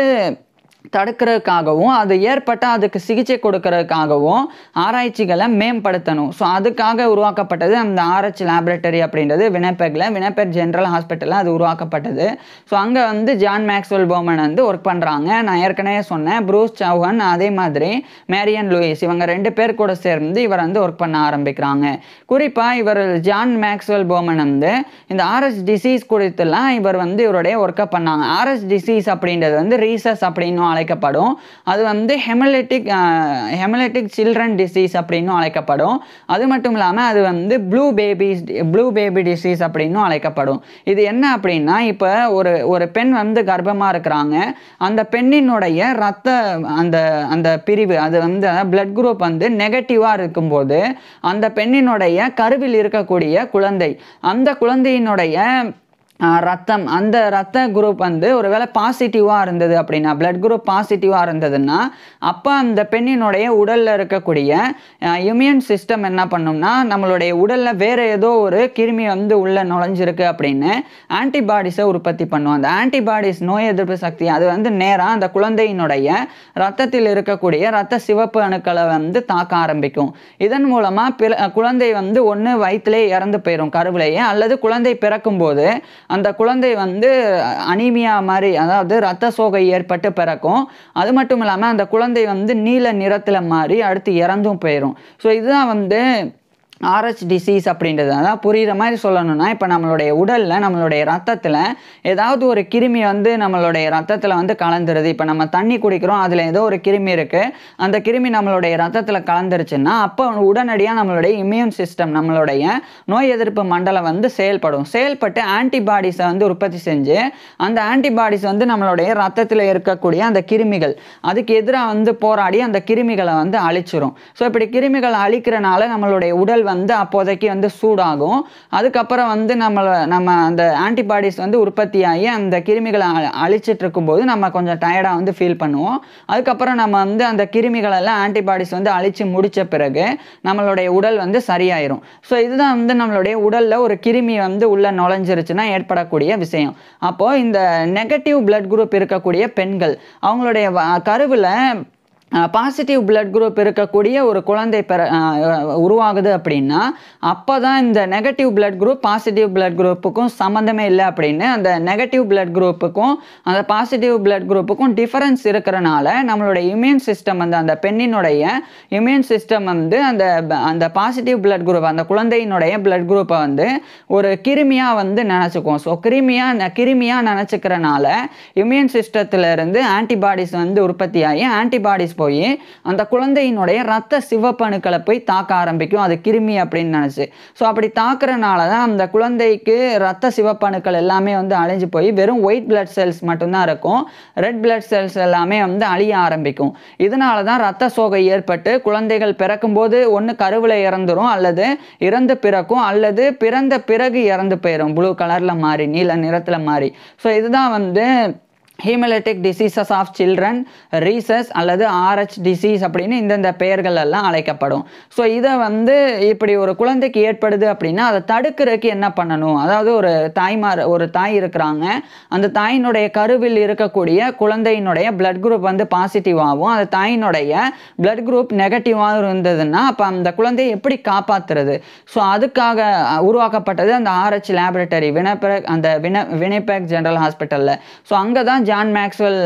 Speaker 1: தடுக்கிறதுக்காகவும் அது ஏற்பட்டால் அதுக்கு சிகிச்சை கொடுக்கறதுக்காகவும் ஆராய்ச்சிகளை மேம்படுத்தணும். ஸோ அதுக்காக உருவாக்கப்பட்டது அந்த RH லேபரேட்டரி அப்படின்றது வினபெக் ஜெனரல் ஹாஸ்பிட்டலில் அது உருவாக்கப்பட்டது. ஸோ அங்கே வந்து ஜான் மேக்ஸ்வெல் போமன் வந்து ஒர்க் பண்ணுறாங்க. நான் ஏற்கனவே சொன்னேன் ப்ரூஸ் சவுஹன் அதே மாதிரி மேரியன் லூயிஸ் இவங்க 2 பேர் கூட சேர்ந்து இவர் வந்து ஒர்க் பண்ண ஆரம்பிக்கிறாங்க. குறிப்பாக இவர் ஜான் மேக்ஸ்வெல் போமன் வந்து இந்த RH டிசீஸ் குறித்துலாம் இவர் வந்து இவருடைய ஒர்க்கை பண்ணாங்க. RH டிசீஸ் அப்படின்றது வந்து ரீசஸ் அப்படின்னு அழைக்கப்படும். அது வந்து ஹெமலிட்டிக் சில்ட்ரன் டிசீஸ் அப்படின்னும் அழைக்கப்படும். அது மட்டும் இல்லாமல் அது வந்து ப்ளூ பேபி டிசீஸ் அப்படின்னும் அழைக்கப்படும். இது என்ன அப்படின்னா, இப்போ ஒரு பெண் வந்து கர்ப்பமாக இருக்கிறாங்க. அந்த பெண்ணினுடைய அந்த பிரிவு அது வந்து பிளட் குரூப் வந்து நெகட்டிவாக இருக்கும்போது அந்த பெண்ணினுடைய கருவில் இருக்கக்கூடிய குழந்தை, அந்த குழந்தையினுடைய ரத்தம், அந்த ரத்த குரூப் வந்து ஒருவேளை பாசிட்டிவாக இருந்தது அப்படின்னா, பிளட் குரூப் பாசிட்டிவாக இருந்ததுன்னா, அப்போ அந்த பெண்ணினுடைய உடலில் இருக்கக்கூடிய இம்யூன் சிஸ்டம் என்ன பண்ணும்னா, நம்மளுடைய உடலில் வேறு ஏதோ ஒரு கிருமி வந்து உள்ளே நுழைஞ்சிருக்கு அப்படின்னு ஆன்டிபாடிஸை உற்பத்தி பண்ணும். அந்த ஆன்டிபாடிஸ், நோய் எதிர்ப்பு சக்தி, அது வந்து நேராக அந்த குழந்தையினுடைய ரத்தத்தில் இருக்கக்கூடிய ரத்த சிவப்பு அணுக்களை வந்து தாக்க ஆரம்பிக்கும். இதன் மூலமாக குழந்தை வந்து ஒன்று வயிற்றிலே இறந்து போயிடும் கருவிலேயே, அல்லது குழந்தை பிறக்கும்போது அந்த குழந்தை வந்து அனீமியா மாதிரி, அதாவது இரத்த சோகை ஏற்பட்டு பிறக்கும். அது மட்டும் இல்லாமல் அந்த குழந்தை வந்து நீல நிறத்தில் மாறி அடுத்து இறந்தும் போயிடும். ஸோ இதுதான் வந்து RH டிசீஸ் அப்படின்றது. அதான் புரிகிற மாதிரி சொல்லணும்னா, இப்போ நம்மளுடைய உடலில், நம்மளுடைய ரத்தத்தில் ஏதாவது ஒரு கிருமி வந்து நம்மளுடைய ரத்தத்தில் வந்து கலந்துருது. இப்போ நம்ம தண்ணி குடிக்கிறோம், அதில் ஏதோ ஒரு கிருமி இருக்குது, அந்த கிருமி நம்மளுடைய ரத்தத்தில் கலந்துருச்சுன்னா அப்போ உடனடியாக நம்மளுடைய இம்யூன் சிஸ்டம், நம்மளுடைய நோய் எதிர்ப்பு மண்டலம் வந்து செயல்பட்டு ஆன்டிபாடிஸை வந்து உற்பத்தி செஞ்சு அந்த ஆன்டிபாடிஸ் வந்து நம்மளுடைய ரத்தத்தில் இருக்கக்கூடிய அந்த கிருமிகள், அதுக்கு எதிராக வந்து போராடி அந்த கிருமிகளை வந்து அழிச்சிரும். ஸோ இப்படி கிருமிகளை அழிக்கிறனால நம்மளுடைய உடல் வந்து அப்போதைக்கு வந்து சூடாகும். அதுக்கப்புறம் வந்து நம்ம அந்த ஆன்டிபாடிஸ் வந்து உற்பத்தியாகி அந்த கிருமிகளை அழிச்சிட்டு இருக்கும்போது நம்ம கொஞ்சம் டயர்டாக வந்து ஃபீல் பண்ணுவோம். அதுக்கப்புறம் நம்ம வந்து அந்த கிருமிகளெல்லாம் ஆன்டிபாடிஸ் வந்து அழிச்சு முடித்த பிறகு நம்மளுடைய உடல் வந்து சரியாயிரும். ஸோ இதுதான் வந்து நம்மளுடைய உடலில் ஒரு கிருமி வந்து உள்ள நுழைஞ்சிருச்சுன்னா ஏற்படக்கூடிய விஷயம். அப்போது இந்த நெகட்டிவ் பிளட் குரூப் இருக்கக்கூடிய பெண்கள், அவங்களுடைய கருவில் பாசிட்டிவ் பிளட் குரூப் இருக்கக்கூடிய ஒரு குழந்தை உருவாகுது அப்படின்னா, அப்போ தான் இந்த negative blood group positive blood குரூப்புக்கும் சம்மந்தமே இல்லை அப்படின்னு, அந்த நெகட்டிவ் பிளட் குரூப்புக்கும் அந்த பாசிட்டிவ் பிளட் குரூப்புக்கும் டிஃபரன்ஸ் இருக்கிறனால நம்மளுடைய இம்யூன் சிஸ்டம் வந்து, அந்த பெண்ணினுடைய இம்யூன் சிஸ்டம் வந்து அந்த பாசிட்டிவ் பிளட் குரூப், அந்த குழந்தையினுடைய பிளட் குரூப்பை வந்து ஒரு கிருமியாக வந்து நினச்சிக்குவோம். ஸோ கிருமியாக நினச்சிக்கிறனால இம்யூன் சிஸ்டத்திலிருந்து ஆன்டிபாடிஸ் வந்து உற்பத்தியாகி ஆன்டிபாடிஸ் போய் அந்த குழந்தையினுடைய ரத்த சிவப்பணுக்களை போய் தாக்க ஆரம்பிக்கும், அது கிருமி அப்படின்னு நினச்சி. ஸோ அப்படி தாக்குறனால தான் அந்த குழந்தைக்கு ரத்த சிவப்பணுக்கள் எல்லாமே வந்து அழிஞ்சு போய் வெறும் ஒயிட் பிளட் செல்ஸ் மட்டும்தான் இருக்கும். ரெட் பிளட் செல்ஸ் எல்லாமே வந்து அழிய ஆரம்பிக்கும். இதனால தான் ரத்த சோகை ஏற்பட்டு குழந்தைகள் பிறக்கும்போது ஒன்று கருவில் இறந்துரும், அல்லது இறந்து பிறக்கும், அல்லது பிறந்த பிறகு இறந்து போயிடும், ப்ளூ கலரில் மாறி, நீல நிறத்தில் மாறி. ஸோ இதுதான் வந்து ஹீமலிட்டிக் டிசீசஸ் ஆஃப் சில்ட்ரன், ரீசஸ் அல்லது RH டிசீஸ் அப்படின்னு இந்தந்த பெயர்கள் எல்லாம் அழைக்கப்படும். ஸோ இதை வந்து இப்படி ஒரு குழந்தைக்கு ஏற்படுது அப்படின்னா அதை தடுக்கிறதுக்கு என்ன பண்ணணும்? அதாவது ஒரு தாய் இருக்கிறாங்க, அந்த தாயினுடைய கருவில் இருக்கக்கூடிய குழந்தையினுடைய பிளட் குரூப் வந்து பாசிட்டிவாகவும் அந்த தாயினுடைய பிளட் குரூப் நெகட்டிவாகவும் இருந்ததுன்னா அப்போ அந்த குழந்தையை எப்படி காப்பாற்றுறது? ஸோ அதுக்காக உருவாக்கப்பட்டது அந்த RH லேபரேட்டரி, வினிபெக் ஜெனரல் ஹாஸ்பிட்டலில். ஸோ அங்கே தான் ஜான் மேக்ஸ்வெல்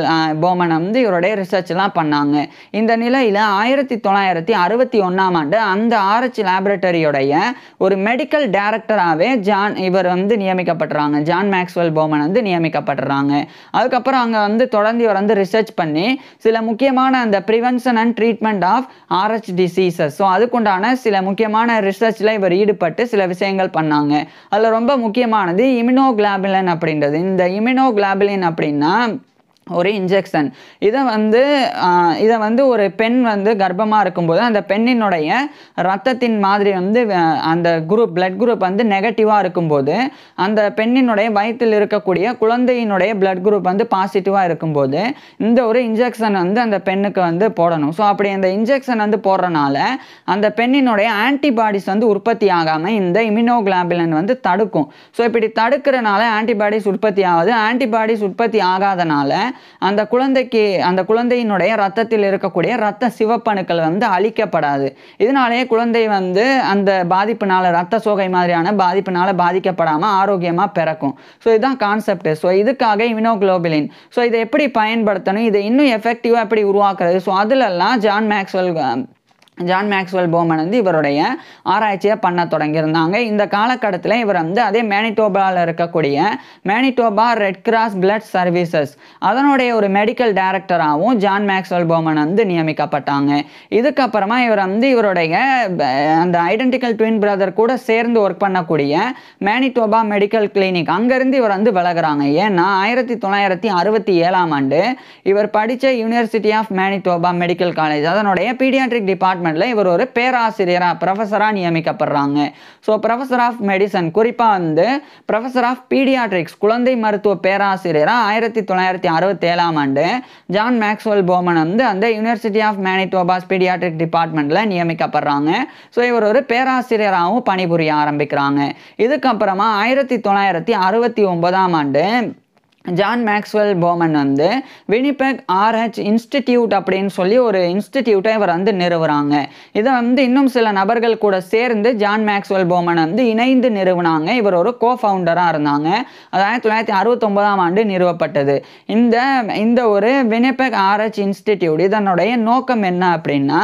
Speaker 1: போமன் வந்து இவருடைய ரிசர்ச்லாம் பண்ணாங்க. இந்த நிலையில் 1961ஆம் ஆண்டு அந்த RH லேபரேட்டரியோடைய ஒரு மெடிக்கல் டைரக்டராகவே இவர் வந்து நியமிக்கப்படுறாங்க. ஜான் மேக்ஸ்வெல் போமன் வந்து நியமிக்கப்படுறாங்க. அதுக்கப்புறம் அங்கே வந்து தொடர்ந்து இவர் வந்து ரிசர்ச் பண்ணி சில முக்கியமான அந்த prevention and treatment of RH diseases, so அதுக்குண்டான சில முக்கியமான ரிசர்ச்சில் இவர் ஈடுபட்டு சில விஷயங்கள் பண்ணாங்க. அதில் ரொம்ப முக்கியமானது இம்யூனோகுளோபுலின் அப்படின்றது. இந்த இம்யூனோகுளோபுலின் அப்படின்னா ஒரு இன்ஜெக்ஷன். இதை வந்து ஒரு பெண் வந்து கர்ப்பமாக இருக்கும்போது அந்த பெண்ணினுடைய ரத்தத்தின் மாதிரி வந்து அந்த பிளட் குரூப் வந்து நெகட்டிவாக இருக்கும்போது அந்த பெண்ணினுடைய வயிற்றில் இருக்கக்கூடிய குழந்தையினுடைய பிளட் குரூப் வந்து பாசிட்டிவாக இருக்கும்போது இந்த ஒரு இன்ஜெக்ஷன் வந்து அந்த பெண்ணுக்கு வந்து போடணும். ஸோ அப்படி அந்த இன்ஜெக்ஷன் வந்து போடுறனால அந்த பெண்ணினுடைய ஆன்டிபாடிஸ் வந்து உற்பத்தி ஆகாமல் இந்த இம்யூனோகுளோபுலின் வந்து தடுக்கும். ஸோ இப்படி தடுக்கிறனால ஆன்டிபாடிஸ் உற்பத்தி ஆகுது. ஆன்டிபாடிஸ் உற்பத்தி ஆகாதனால அந்த குழந்தையினுடைய ரத்தத்தில் இருக்கக்கூடிய ரத்த சிவப்பணுக்கள் வந்து அழிக்கப்படாது. இதனாலேயே குழந்தை வந்து அந்த பாதிப்புனால, ரத்த சோகை மாதிரியான பாதிப்புனால பாதிக்கப்படாமல் ஆரோக்கியமாக பிறக்கும். ஸோ இதுதான் கான்செப்ட். ஸோ இதுக்காக இம்யூனோகுளோபுலின், ஸோ இதை எப்படி பயன்படுத்தணும், இதை இன்னும் எஃபெக்டிவாக எப்படி உருவாக்குறது, ஸோ அதிலெல்லாம் John Maxwell John Maxwell Bowman வந்து இவருடைய ஆராய்ச்சியை பண்ண தொடங்கியிருந்தாங்க. இந்த காலகட்டத்தில் இவர் வந்து அதே மேனிடோபாவில் இருக்கக்கூடிய மேனிடோபா ரெட் கிராஸ் பிளட் சர்வீசஸ் அதனுடைய ஒரு மெடிக்கல் டைரக்டராகவும் ஜான் மேக்ஸ்வெல் போமன் வந்து நியமிக்கப்பட்டாங்க. இதுக்கப்புறமா இவர் வந்து இவருடைய அந்த ஐடென்டிக்கல் ட்வின் பிரதர் கூட சேர்ந்து ஒர்க் பண்ணக்கூடிய மேனிடோபா மெடிக்கல் கிளினிக் அங்கேருந்து இவர் வந்து விலகுறாங்க. ஏன்னா 1967 இவர் படித்த யூனிவர்சிட்டி ஆஃப் மேனிடோபா மெடிக்கல் காலேஜ் அதனுடைய பீடியாட்ரிக் டிபார்ட்மெண்ட் இவர் ஒரு பேராசிரியராக ப்ரொஃபஸராக நியமிக்கப்படுறாங்க. ஸோ ப்ரொஃபஸர் ஆஃப் மெடிசன் குறிப்பாக வந்து ப்ரொஃபஸர் ஆஃப் பீடியாட்ரிக்ஸ் குழந்தை மருத்துவ பேராசிரியராக 1967 ஜான் மேக்ஸ்வெல் போமன் வந்து அந்த யூனிவர்சிட்டி ஆஃப் மேனிடோபாஸ் பீடியாட்ரிக் டிபார்ட்மெண்ட்டில் நியமிக்கப்படுறாங்க. ஸோ இவர் ஒரு பேராசிரியராகவும் பணிபுரிய ஆரம்பிக்கிறாங்க. இதுக்கப்புறமா 1969 ஜான் மேக்ஸ்வெல் போமன் வந்து வினிபெக் RH இன்ஸ்டிடியூட் அப்படின்னு சொல்லி ஒரு இன்ஸ்டிடியூட்டை இவர் வந்து நிறுவுறாங்க. இதை வந்து இன்னும் சில நபர்கள் கூட சேர்ந்து ஜான் மேக்ஸ்வெல் போமன் வந்து இணைந்து நிறுவனாங்க. இவர் ஒரு கோஃபவுண்டராக இருந்தாங்க. அது 1969 நிறுவப்பட்டது. இந்த ஒரு வினிபெக் RH இன்ஸ்டிடியூட் இதனுடைய நோக்கம் என்ன அப்படின்னா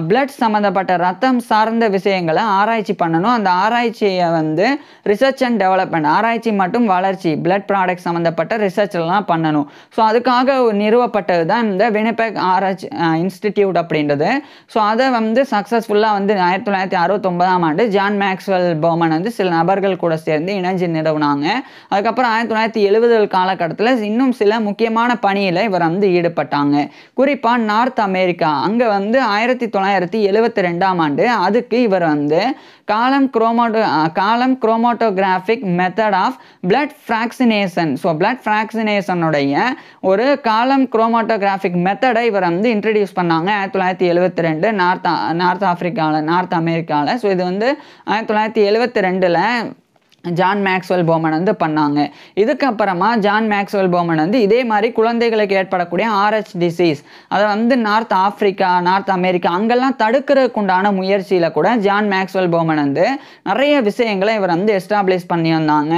Speaker 1: பிளட் சம்மந்தப்பட்ட ரத்தம் சார்ந்த விஷயங்களை ஆராய்ச்சி பண்ணணும். அந்த ஆராய்ச்சியை வந்து ரிசர்ச் அண்ட் டெவலப்மெண்ட் ஆராய்ச்சி மற்றும் வளர்ச்சி பிளட் ப்ராடக்ட் சம்மந்தப்பட்ட ரிசர்ச்லாம் பண்ணணும். ஸோ அதுக்காக நிறுவப்பட்டது தான் இந்த வினிபெக் RH இன்ஸ்டிடியூட் அப்படின்றது. ஸோ அதை வந்து சக்ஸஸ்ஃபுல்லாக வந்து 1969 ஜான் மேக்ஸ்வெல் போமன் வந்து சில நபர்கள் கூட சேர்ந்து இணைஞ்சு நிறுவனாங்க. அதுக்கப்புறம் 1970 காலகட்டத்தில் இன்னும் சில முக்கியமான பணியில் இவர் வந்து ஈடுபட்டாங்க. குறிப்பாக நார்த் அமெரிக்கா அங்கே வந்து 1972 அதுக்கு இவர் வந்து column chromatographic method of blood fractionation so blood ஃப்ராக்சினேஷனுடைய ஒரு காலம் குரோமோட்டோகிராஃபிக் மெத்தடை இவர் வந்து இன்ட்ரடியூஸ் பண்ணாங்க 1972 நார்த் அமெரிக்காவில். ஸோ இது வந்து 1972 ஜான் மேக்ஸ்வெல் போமன் வந்து பண்ணாங்க. இதுக்கப்புறமா ஜான் மேக்ஸ்வெல் போமன் வந்து இதே மாதிரி குழந்தைகளுக்கு ஏற்படக்கூடிய RH டிசீஸ் அதை வந்து நார்த் அமெரிக்கா அங்கெல்லாம் தடுக்கிறதுக்கு உண்டான முயற்சியில் கூட ஜான் மேக்ஸ்வெல் போமன் வந்து நிறைய விஷயங்களை இவர் வந்து எஸ்டாப்ளிஷ் பண்ணி வந்தாங்க.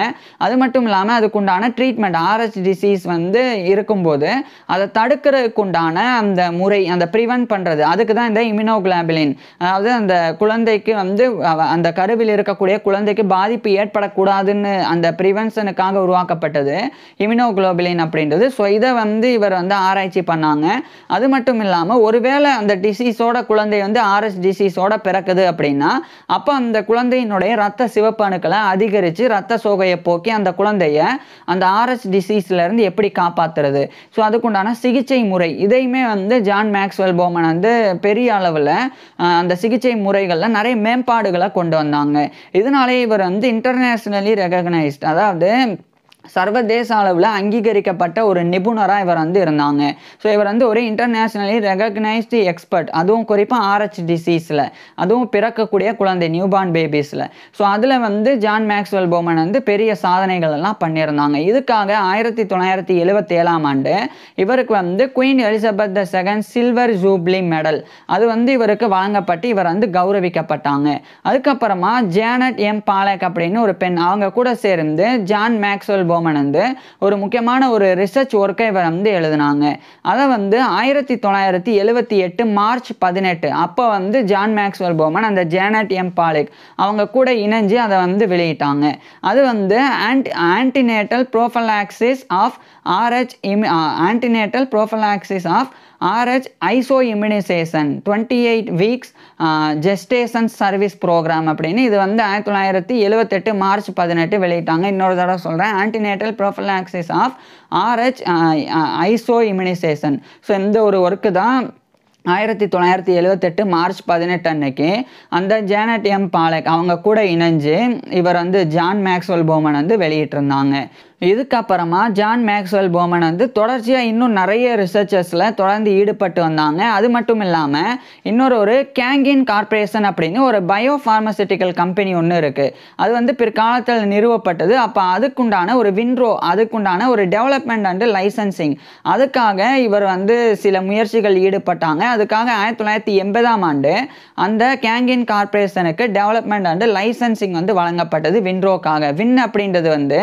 Speaker 1: அது மட்டும் இல்லாமல் அதுக்குண்டான ட்ரீட்மெண்ட் RH டிசீஸ் வந்து இருக்கும்போது அதை தடுக்கிறதுக்கு உண்டான அந்த முறை அந்த ப்ரிவென்ட் பண்ணுறது அதுக்கு தான் இந்த இம்யூனோகுளோபுலின் அதாவது அந்த குழந்தைக்கு வந்து அந்த கருவில் இருக்கக்கூடிய குழந்தைக்கு பாதிப்பு ஏற்படக்கூடாதுன்னு அந்த ப்ரிவென்ஷனுக்காக உருவாக்கப்பட்டது இம்யூனோகுளோபுலின் அப்படின்றது. ஸோ இதை வந்து இவர் வந்து ஆராய்ச்சி பண்ணாங்க. அது மட்டும் இல்லாமல் ஒருவேளை அந்த டிசீஸோட குழந்தை வந்து RH டிசீஸோட பிறக்குது அப்படின்னா அப்போ அந்த குழந்தையினுடைய ரத்த சிவப்பு அணுக்களை அதிகரித்து ரத்த சோகையை போக்கி அந்த குழந்தைய அந்த RH டிசீஸ்லேருந்து எப்படி காப்பாற்றுறது ஸோ அதுக்குண்டான சிகிச்சை முறை இதையுமே வந்து ஜான் மேக்ஸ்வெல் போமன் வந்து பெரிய அளவில் அந்த சிகிச்சை முறைகளில் நிறைய மேம்பாடுகளை கொண்டு வந்தாங்க. இதனாலே இவர் வந்து இன்டர்நேஷ்னலி ரெகக்னைஸ்ட் அதாவது சர்வதேச அளவில் அங்கீகரிக்கப்பட்ட ஒரு நிபுணராக இவர் வந்து இருந்தாங்க. ஸோ இவர் வந்து ஒரு இன்டர்நேஷ்னலி ரெகக்னைஸ்டு எக்ஸ்பர்ட் அதுவும் குறிப்பாக RH டிசீஸில் அதுவும் பிறக்கக்கூடிய குழந்தை நியூபார்ன் பேபிஸில். ஸோ அதில் வந்து ஜான் மேக்ஸ்வெல் போமன் வந்து பெரிய சாதனைகள் எல்லாம் பண்ணியிருந்தாங்க. இதுக்காக 1977 இவருக்கு வந்து queen Elizabeth II silver jubilee medal அது வந்து இவருக்கு வழங்கப்பட்டு இவர் வந்து கௌரவிக்கப்பட்டாங்க. அதுக்கப்புறமா ஜேனட் M. பாலக் அப்படின்னு ஒரு பெண் அவங்க கூட சேர்ந்து ஜான் மேக்ஸ்வெல் போமன் வந்து ஒரு முக்கியமான ஒரு ரிசர்ச் ஒர்க்கை இவர் வந்து எழுதினாங்க. அதை வந்து 1978 மார்ச் 18 அப்போ வந்து ஜான் மேக்ஸ்வெல் போமன் அந்த ஜேனட் M. பாலக் அவங்க கூட இணைஞ்சு அதை வந்து வெளியிட்டாங்க. அது வந்து antenatal prophylaxis of RH iso immunization 28 weeks gestation service program அப்படின்னு இது வந்து 1978 மார்ச் 18 வெளியிட்டாங்க. இன்னொரு தடவை சொல்கிறேன் antenatal prophylaxis of RH iso immunization. So இந்த ஒரு ஒர்க்கு தான் 1978 மார்ச் 18 அந்த ஜேனட் M. பாலக் அவங்க கூட இணைஞ்சு இவர் வந்து ஜான் மேக்ஸ்வெல் போமன் வந்து வெளியிட்டிருந்தாங்க. இதுக்கப்புறமா ஜான் மேக்ஸ்வெல் போமன் வந்து தொடர்ச்சியாக இன்னும் நிறைய ரிசர்ச்சஸில் தொடர்ந்து ஈடுபட்டு வந்தாங்க. அது மட்டும் இல்லாமல் இன்னொரு கேங்கின் கார்பரேஷன் அப்படின்னு ஒரு பயோ ஃபார்மசூட்டிக்கல் கம்பெனி ஒன்று இருக்குது. அது வந்து பிற்காலத்தில் நிறுவப்பட்டது. அப்போ அதுக்குண்டான ஒரு வின்ரோ அதுக்குண்டான ஒரு டெவலப்மெண்ட் அண்டு லைசன்சிங் அதுக்காக இவர் வந்து சில முயற்சிகள் ஈடுபட்டாங்க. அதுக்காக 1980 அந்த கேங்கின் கார்பரேஷனுக்கு டெவலப்மெண்ட் அண்டு லைசன்சிங் வந்து வழங்கப்பட்டது வின்ரோக்காக. வின் அப்படின்றது வந்து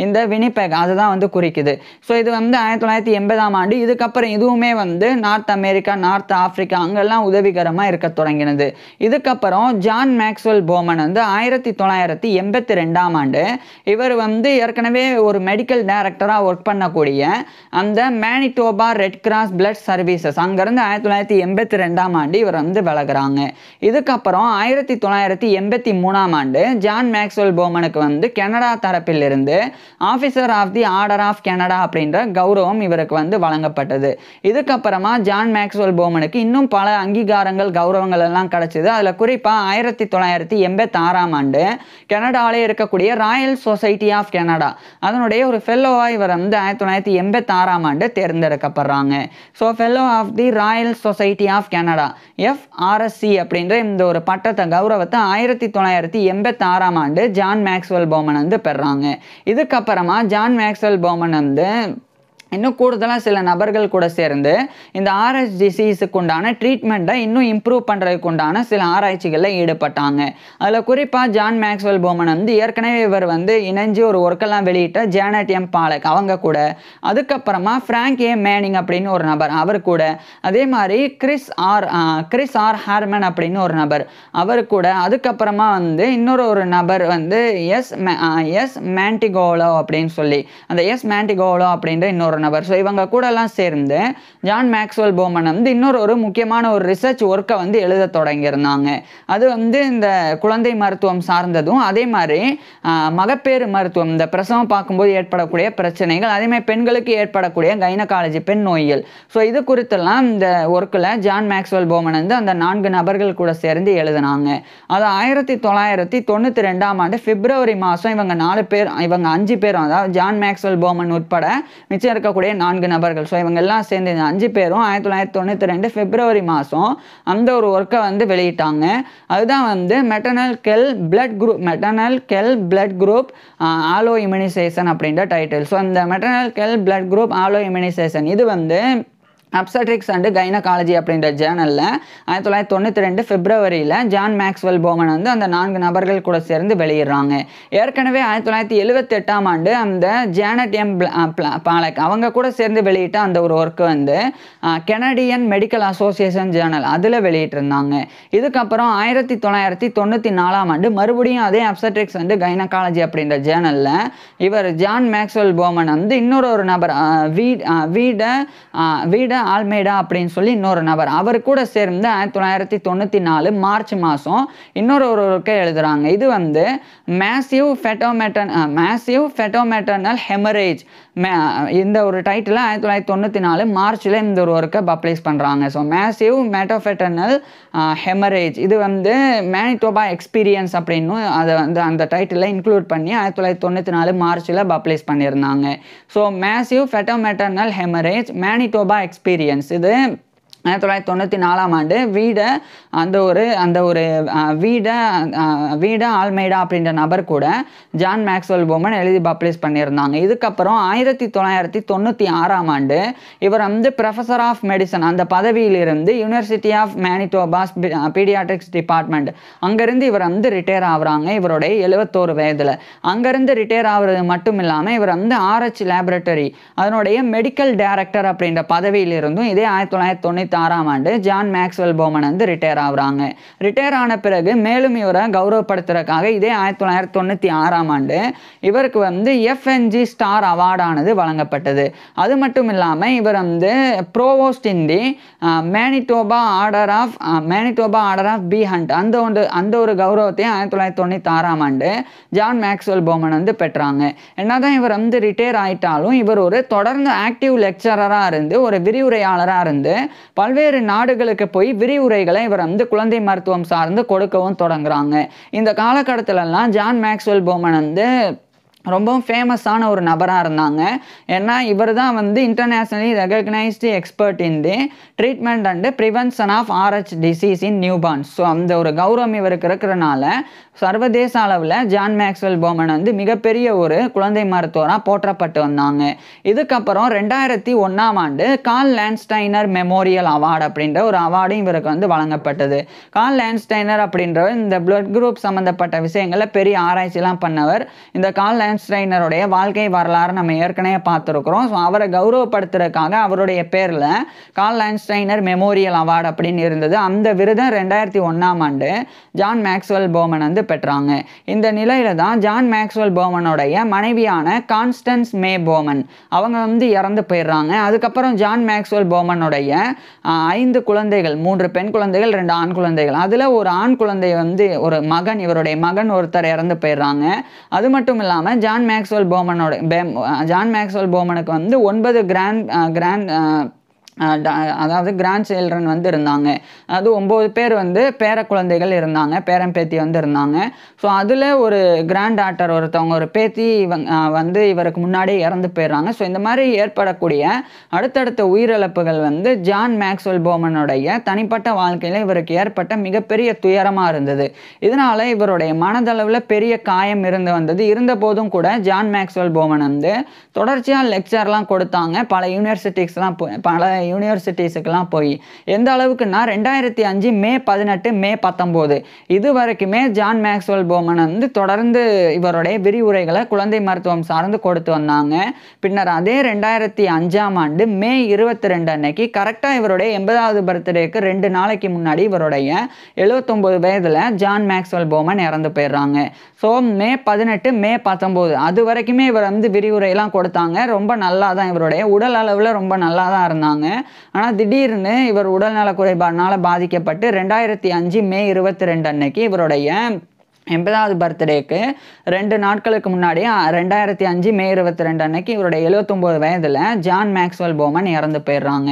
Speaker 1: இந்த வினிபெக் அதுதான் வந்து குறிக்குது. ஸோ இது வந்து 1980ஆம் ஆண்டு. இதுக்கப்புறம் இதுவுமே வந்து நார்த் அமெரிக்கா, நார்த் ஆப்பிரிக்கா அங்கெல்லாம் உதவிகரமாக இருக்க தொடங்கினது. இதுக்கப்புறம் ஜான் மேக்ஸ்வெல் போமன் வந்து 1982ஆம் ஆண்டு இவர் வந்து ஏற்கனவே ஒரு மெடிக்கல் டைரக்டராக ஒர்க் பண்ணக்கூடிய அந்த மேனிடோபா ரெட் கிராஸ் பிளட் சர்வீசஸ் அங்கேருந்து 1982ஆம் ஆண்டு இவர் வந்து விலகுறாங்க. இதுக்கப்புறம் 1983ஆம் ஆண்டு ஜான் மேக்ஸ்வெல் போமனுக்கு வந்து கனடா தரப்பில் இருந்து officer of the order of Canada அப்படின்ற கௌரவம் இவருக்கு வந்து வழங்கப்பட்டது. இதுக்கப்புறமா ஜான் மேக்ஸ்வெல் போமனுக்கு இன்னும் பல அங்கீகாரங்கள் கௌரவங்கள் எல்லாம் கிடைச்சது. அதில் குறிப்பாக 1986ஆம் ஆண்டு கனடாவிலே இருக்கக்கூடிய ராயல் சொசைட்டி ஆஃப் கனடா அதனுடைய ஒரு ஃபெல்லோவாக இவர் வந்து 1986ஆம் ஆண்டு தேர்ந்தெடுக்கப்படுறாங்க. So fellow of the Royal Society of Canada FRSC அப்படின்ற இந்த ஒரு பட்டத்தை கௌரவத்தை 1986ஆம் ஆண்டு ஜான் மேக்ஸ்வெல் போமன் வந்து பெறாங்க. இதுக்கப்புறமா ஜான் மேக்ஸ்வெல் போமன் வந்து இன்னும் கூடுதலாக சில நபர்கள் கூட சேர்ந்து இந்த RH டிசீஸுக்கு உண்டான ட்ரீட்மெண்ட்டை இன்னும் இம்ப்ரூவ் பண்ணுறதுக்கு உண்டான சில ஆராய்ச்சிகளில் ஈடுபட்டாங்க. அதில் குறிப்பாக ஜான் மேக்ஸ்வெல் போமன் வந்து ஏற்கனவே இவர் வந்து இணைஞ்சு ஒரு ஒர்க்கெல்லாம் வெளியிட்ட ஜானட் எம் பாலக் அவங்க கூட, அதுக்கப்புறமா ஃப்ராங்க் ஏ மேனிங் அப்படின்னு ஒரு நபர் அவர் கூட, அதே மாதிரி கிறிஸ் ஆர் ஹார்மன் அப்படின்னு ஒரு நபர் அவர் கூட, அதுக்கப்புறமா வந்து இன்னொரு ஒரு நபர் வந்து எஸ் மேண்டிகோலோ அப்படின்னு சொல்லி அந்த எஸ் மேண்டிகோலோ அப்படின்ற இன்னொரு நபர். ஸோ இவங்க கூட எல்லாம் சேர்ந்து ஜான் மேக்ஸ்வெல் போமன் வந்து இன்னொரு ஒரு முக்கியமான ஒரு ரிசர்ச் ஒர்க்கை வந்து எழுத தொடங்கியிருந்தாங்க. அது வந்து இந்த குழந்தை மருத்துவம் சார்ந்ததும், அதே மாதிரி மகப்பேறு மருத்துவம், இந்த பிரசவம் பார்க்கும்போது ஏற்படக்கூடிய பிரச்சனைகள், அதே மாதிரி பெண்களுக்கு ஏற்படக்கூடிய கைனகாலஜி பெண் நோய்கள். ஸோ இது குறித்தெல்லாம் இந்த ஒர்க்கில் ஜான் மேக்ஸ்வெல் போமன் வந்து அந்த 4 நபர்கள் கூட சேர்ந்து எழுதினாங்க. அது 1992ஆம் ஆண்டு பிப்ரவரி மாதம் இவங்க 5 பேரும் அதாவது ஜான் மேக்ஸ்வெல் போமன் உட்பட மிச்சம் இருக்கக்கூடிய 4 நபர்கள், ஸோ இவங்க எல்லாம் சேர்ந்து இந்த 5 பேரும் 1992 பிப்ரவரி மாதம் அந்த ஒரு ஒர்க்கை வந்து வெளியிட்டாங்க. அதுதான் வந்து மெட்டர்னல் கெல் பிளட் குரூப் ஆலோ இம்யூனைசேஷன் அப்படின்ற டைட்டில். ஸோ இந்த மெட்டர்னல் கெல் பிளட் குரூப் ஆலோ இம்யூனைசேஷன் இது வந்து அப்சட்ரிக்ஸ் அண்ட் கைனகாலஜி அப்படின்ற ஜேர்னலில் 1992 பிப்ரவரியில் ஜான் மேக்ஸ்வெல் போமன் வந்து அந்த 4 நபர்கள் கூட சேர்ந்து வெளியிடுறாங்க. ஏற்கனவே 1978ஆம் ஆண்டு அந்த ஜானட் எம் பாலக் அவங்க கூட சேர்ந்து வெளியிட்ட அந்த ஒரு ஒர்க்கு வந்து கெனடியன் மெடிக்கல் அசோசியேஷன் ஜேர்னல் அதில் வெளியிட்டிருந்தாங்க. இதுக்கப்புறம் 1994ஆம் ஆண்டு மறுபடியும் அதே அப்சட்ரிக்ஸ் அண்ட் கைனகாலஜி அப்படின்ற ஜேர்னலில் இவர் ஜான் மேக்ஸ்வெல் போமன் வந்து இன்னொரு ஒரு நபர் வீட ஆல்மேடா அப்படின்னு சொல்லி இன்னொரு நபர் அவர் கூட சேர்ந்து 1994 மார்ச் மாதம் இன்னொரு ஒர்க்கை எழுதுறாங்க. இது வந்து மேசிவ் ஃபெட்டோமெட்டர்னல் ஹெமரேஜ் இந்த ஒரு டைட்டில் 1994 மார்ச்சில் இந்த ஒரு ஒர்க்கை பப்ளிஷ் பண்ணுறாங்க. ஸோ மேசிவ் மெட்டோஃபெட்டர்னல் ஹெமரேஜ் இது வந்து மேனிடோபா எக்ஸ்பீரியன்ஸ் அப்படின்னு அதை வந்து அந்த டைட்டிலில் இன்க்ளூட் பண்ணி 1994 மார்ச்சில் பப்ளிஷ் பண்ணியிருந்தாங்க. ஸோ மேசிவ் ஃபெட்டோமெட்டர்னல் ஹெமரேஜ் மேனிடோபா எக்ஸ்பீரியன்ஸ் இது 1994ஆம் ஆண்டு வீட ஆல்மேடா அப்படின்ற நபர் கூட ஜான் மேக்ஸ்வெல் போமன் எழுதி பப்ளிஷ் பண்ணியிருந்தாங்க. இதுக்கப்புறம் 1996ஆம் ஆண்டு இவர் வந்து ப்ரொஃபஸர் ஆஃப் மெடிசன் அந்த பதவியிலிருந்து யூனிவர்சிட்டி ஆஃப் மேனிடோபாஸ் பீடியாட்ரிக்ஸ் டிபார்ட்மெண்ட் அங்கேருந்து இவர் வந்து ரிட்டையர் ஆகுறாங்க. இவருடைய 71 வயதில் அங்கேருந்து ரிட்டையர் ஆகுறது மட்டும் இல்லாமல் இவர் வந்து RH லேபரட்டரி அதனுடைய மெடிக்கல் டைரக்டர் அப்படின்ற பதவியிலிருந்தும் இதே 1996ஆம் ஆண்டு ஜான் மேக்ஸ்வெல் போமன் வந்து ரிட்டையர் ஆகுறாங்க. ரிட்டையர் ஆன பிறகு மேலும் இவரை கௌரவப்படுத்துறதுக்காக இதே 1996ஆம் ஆண்டு இவருக்கு வந்து FNG ஸ்டார் அவார்டானது வழங்கப்பட்டது. அது மட்டும் இல்லாமல் இவர் வந்து ப்ரோவோஸ்ட் இன் தி மேனிடோபா ஆர்டர் ஆஃப் பி ஹண்ட் அந்த ஒரு கௌரவத்தையும் 1996ஆம் ஆண்டு ஜான் மேக்ஸ்வெல் போமன் வந்து பெற்றாங்க. என்னதான் இவர் வந்து ரிட்டையர் ஆயிட்டாலும் இவர் ஒரு தொடர்ந்து ஆக்டிவ் லெக்சரராக இருந்து ஒரு விரிவுரையாளராக இருந்து பல்வேறு நாடுகளுக்கு போய் விரிவுரைகளை இவர் வந்து குழந்தை மருத்துவம் சார்ந்து கொடுக்கவும் தொடங்குறாங்க. இந்த காலகட்டத்திலெல்லாம் ஜான் மேக்ஸ்வெல் போமன் வந்து ரொம்பவும் ஃபேமஸான ஒரு நபராக இருந்தாங்க. ஏன்னா இவர் தான் வந்து internationally recognised expert in the treatment and prevention of RH disease in newborns. So அந்த ஒரு கௌரவம் இவருக்கு இருக்கிறனால சர்வதேச அளவில் ஜான் மேக்ஸ்வெல் போமன் வந்து மிகப்பெரிய ஒரு குழந்தை மருத்துவராக போற்றப்பட்டு வந்தாங்க. இதுக்கப்புறம் 2001ஆம் ஆண்டு கார்ல் லேண்ட்ஸ்டைனர் மெமோரியல் அவார்டு அப்படின்ற ஒரு அவார்டும் இவருக்கு வந்து வழங்கப்பட்டது. கார்ல் லேண்ட்ஸ்டைனர் அப்படின்றவர் இந்த பிளட் குரூப் சம்மந்தப்பட்ட விஷயங்களில் பெரிய ஆராய்ச்சிலாம் பண்ணவர். இந்த கார்ல் லேண்ட்ஸ்டைனருடைய வாழ்க்கை வரலாறு நம்ம ஏற்கனவே பார்த்துருக்குறோம். ஸோ அவரை கௌரவப்படுத்துறதுக்காக அவருடைய பேரில் கார்ல் லேண்ட்ஸ்டைனர் மெமோரியல் அவார்டு அப்படின்னு இருந்தது. அந்த விருதை 2001ஆம் ஆண்டு ஜான் மேக்ஸ்வெல் போமன் வந்து பெற்றாங்க. இந்த நிலையில தான் ஜான் மேக்ஸ்வெல் போமனுடைய மனைவியான கான்ஸ்டன்ஸ் மே போமன் அவங்க வந்து இறந்து போயிடுறாங்க. அதுக்கப்புறம் ஜான் மேக்ஸ்வெல் போமனுடைய 5 குழந்தைகள், 3 பெண் குழந்தைகள், 2 ஆண் குழந்தைகள். அதில் ஒரு ஆண் குழந்தை வந்து ஒரு மகன், இவருடைய மகன் ஒருத்தர் இறந்து போயிடுறாங்க. அது மட்டும் இல்லாமல் ஜான் மேக்ஸ்வெல் போமனுக்கு வந்து 9 அதாவது கிராண்ட் சில்ட்ரன் வந்து இருந்தாங்க. அது 9 பேர் வந்து பேர குழந்தைகள் இருந்தாங்க, பேரம்பேத்தி வந்து இருந்தாங்க. ஸோ அதில் ஒரு கிராண்ட் டாட்டர் ஒருத்தவங்க, ஒரு பேத்தி வந்து இவருக்கு முன்னாடியே இறந்து போயிடுறாங்க. ஸோ இந்த மாதிரி ஏற்படக்கூடிய அடுத்தடுத்த உயிரிழப்புகள் வந்து ஜான் மேக்ஸ்வெல் போமனுடைய தனிப்பட்ட வாழ்க்கையில் இவருக்கு ஏற்பட்ட மிகப்பெரிய துயரமாக இருந்தது. இதனால் இவருடைய மனதளவில் பெரிய காயம் இருந்து வந்தது. இருந்த போதும் கூட ஜான் மேக்ஸ்வெல் போமன் வந்து தொடர்ச்சியாக லெக்சர்லாம் கொடுத்தாங்க. பல யூனிவர்சிட்டிஸுக்கெல்லாம் போய் எந்த அளவுக்குன்னா 2005 மே 18 மே 19 இது வரைக்குமே ஜான் மேக்ஸ்வெல் போமன் வந்து தொடர்ந்து இவருடைய விரிவுரைகளை குழந்தை மருத்துவம் சார்ந்து கொடுத்து வந்தாங்க. பின்னர் அதே 2005ஆம் ஆண்டு மே 22 அன்னைக்கு கரெக்டாக இவருடைய 80வது பர்த்டேக்கு 2 நாளைக்கு முன்னாடி இவருடைய 79 வயதில் ஜான் மேக்ஸ்வெல் போமன் இறந்து போயிடுறாங்க. ஸோ மே 18 மே 19 அது வரைக்குமே இவர் வந்து விரிவுரையெல்லாம் கொடுத்தாங்க. ரொம்ப நல்லா தான், இவருடைய உடல் அளவில் ரொம்ப நல்லா தான் இருந்தாங்க. ஆனால் திடீர்னு இவர் உடல்நல குறைபாடுனால பாதிக்கப்பட்டு 2005 மே 22 அன்னைக்கு இவருடைய 80வது பர்த்டேக்கு 2 நாட்களுக்கு முன்னாடி 2005 மே 22 அன்னைக்கு இவருடைய 79 வயதில் ஜான் மேக்ஸ்வெல் போமன் இறந்து போயிடுறாங்க.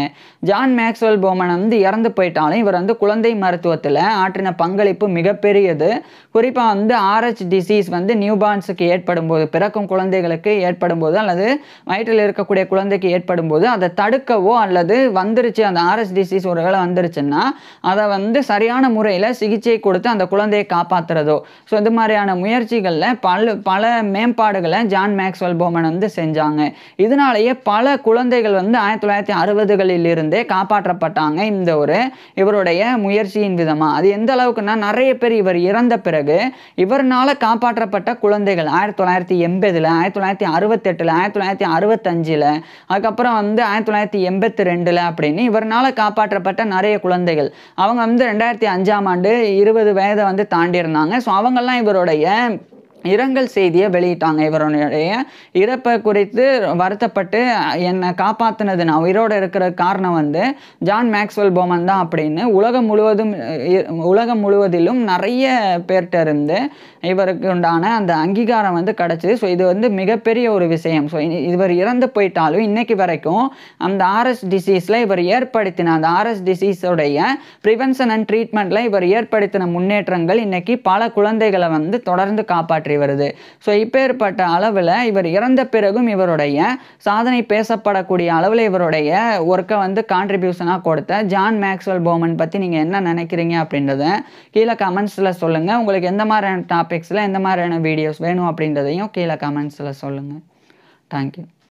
Speaker 1: ஜான் மேக்ஸ்வெல் போமன் வந்து இறந்து போயிட்டாலும் இவர் வந்து குழந்தை மருத்துவத்தில் ஆற்றின பங்களிப்பு மிகப்பெரியது. குறிப்பாக வந்து RH டிசீஸ் வந்து நியூபார்ன்ஸுக்கு ஏற்படும் போது, பிறக்கும் குழந்தைகளுக்கு ஏற்படும் போது அல்லது வயிற்றில் இருக்கக்கூடிய குழந்தைக்கு ஏற்படும் போது அதை தடுக்கவோ அல்லது வந்துருச்சு அந்த RH டிசீஸ் ஒருவேளை வந்துருச்சுன்னா அதை வந்து சரியான முறையில் சிகிச்சை கொடுத்து அந்த குழந்தையை காப்பாற்றுறதோ, ஸோ இந்த மாதிரியான முயற்சிகளில் பல மேம்பாடுகளை ஜான் மேக்ஸ்வெல் போமன் வந்து செஞ்சாங்க. இதனாலேயே பல குழந்தைகள் வந்து 1960களில் இருந்தே காப்பாற்றப்பட்டாங்க இந்த இவருடைய முயற்சியின் விதமாக. அது எந்த அளவுக்குன்னா நிறைய பேர் இவர் இறந்த பிறகு இவர்னால காப்பாற்றப்பட்ட குழந்தைகள் 1980, 1968, 1965, அதுக்கப்புறம் வந்து 1982 அப்படின்னு இவர்னால காப்பாற்றப்பட்ட நிறைய குழந்தைகள் அவங்க வந்து 2005ஆம் ஆண்டு 20 வயதை வந்து தாண்டி இருந்தாங்க. ஸோ அவங்கெல்லாம் இவருடைய இரங்கல் செய்தியை வெளியிட்டாங்க. இவருடைய இறப்பை குறித்து வருத்தப்பட்டு என்னை காப்பாற்றினது, நான் உயிரோடு இருக்கிற காரணம் வந்து ஜான் மேக்ஸ்வெல் போமன் தான் அப்படின்னு உலகம் முழுவதிலும் நிறைய பேர்கிட்ட இருந்து இவருக்கு உண்டான அந்த அங்கீகாரம் வந்து கிடச்சிது. ஸோ இது வந்து மிகப்பெரிய ஒரு விஷயம். ஸோ இவர் இறந்து போயிட்டாலும் இன்னைக்கு வரைக்கும் அந்த RH டிசீஸில் இவர் ஏற்படுத்தின அந்த RH டிசீஸோடைய ப்ரிவென்ஷன் அண்ட் ட்ரீட்மெண்ட்டில் இவர் ஏற்படுத்தின முன்னேற்றங்கள் இன்னைக்கு பல குழந்தைகளை வந்து தொடர்ந்து காப்பாற்றி வருது. ஸோ இப்பேற்பட்ட அளவில் இவர் இறந்த பிறகும் இவருடைய சாதனை பேசப்படக்கூடிய அளவில் இவருடைய ஒர்க்கை வந்து கான்ட்ரிபியூஷனாக கொடுத்த ஜான் மேக்ஸ்வெல் போமன் பற்றி நீங்கள் என்ன நினைக்கிறீங்க அப்படின்றத கீழே கமெண்ட்ஸில் சொல்லுங்கள். உங்களுக்கு எந்த மாதிரியான டாபிக்ஸில் எந்த மாதிரியான வீடியோஸ் வேணும் அப்படின்றதையும் கீழே கமெண்ட்ஸில் சொல்லுங்கள். தேங்க்யூ.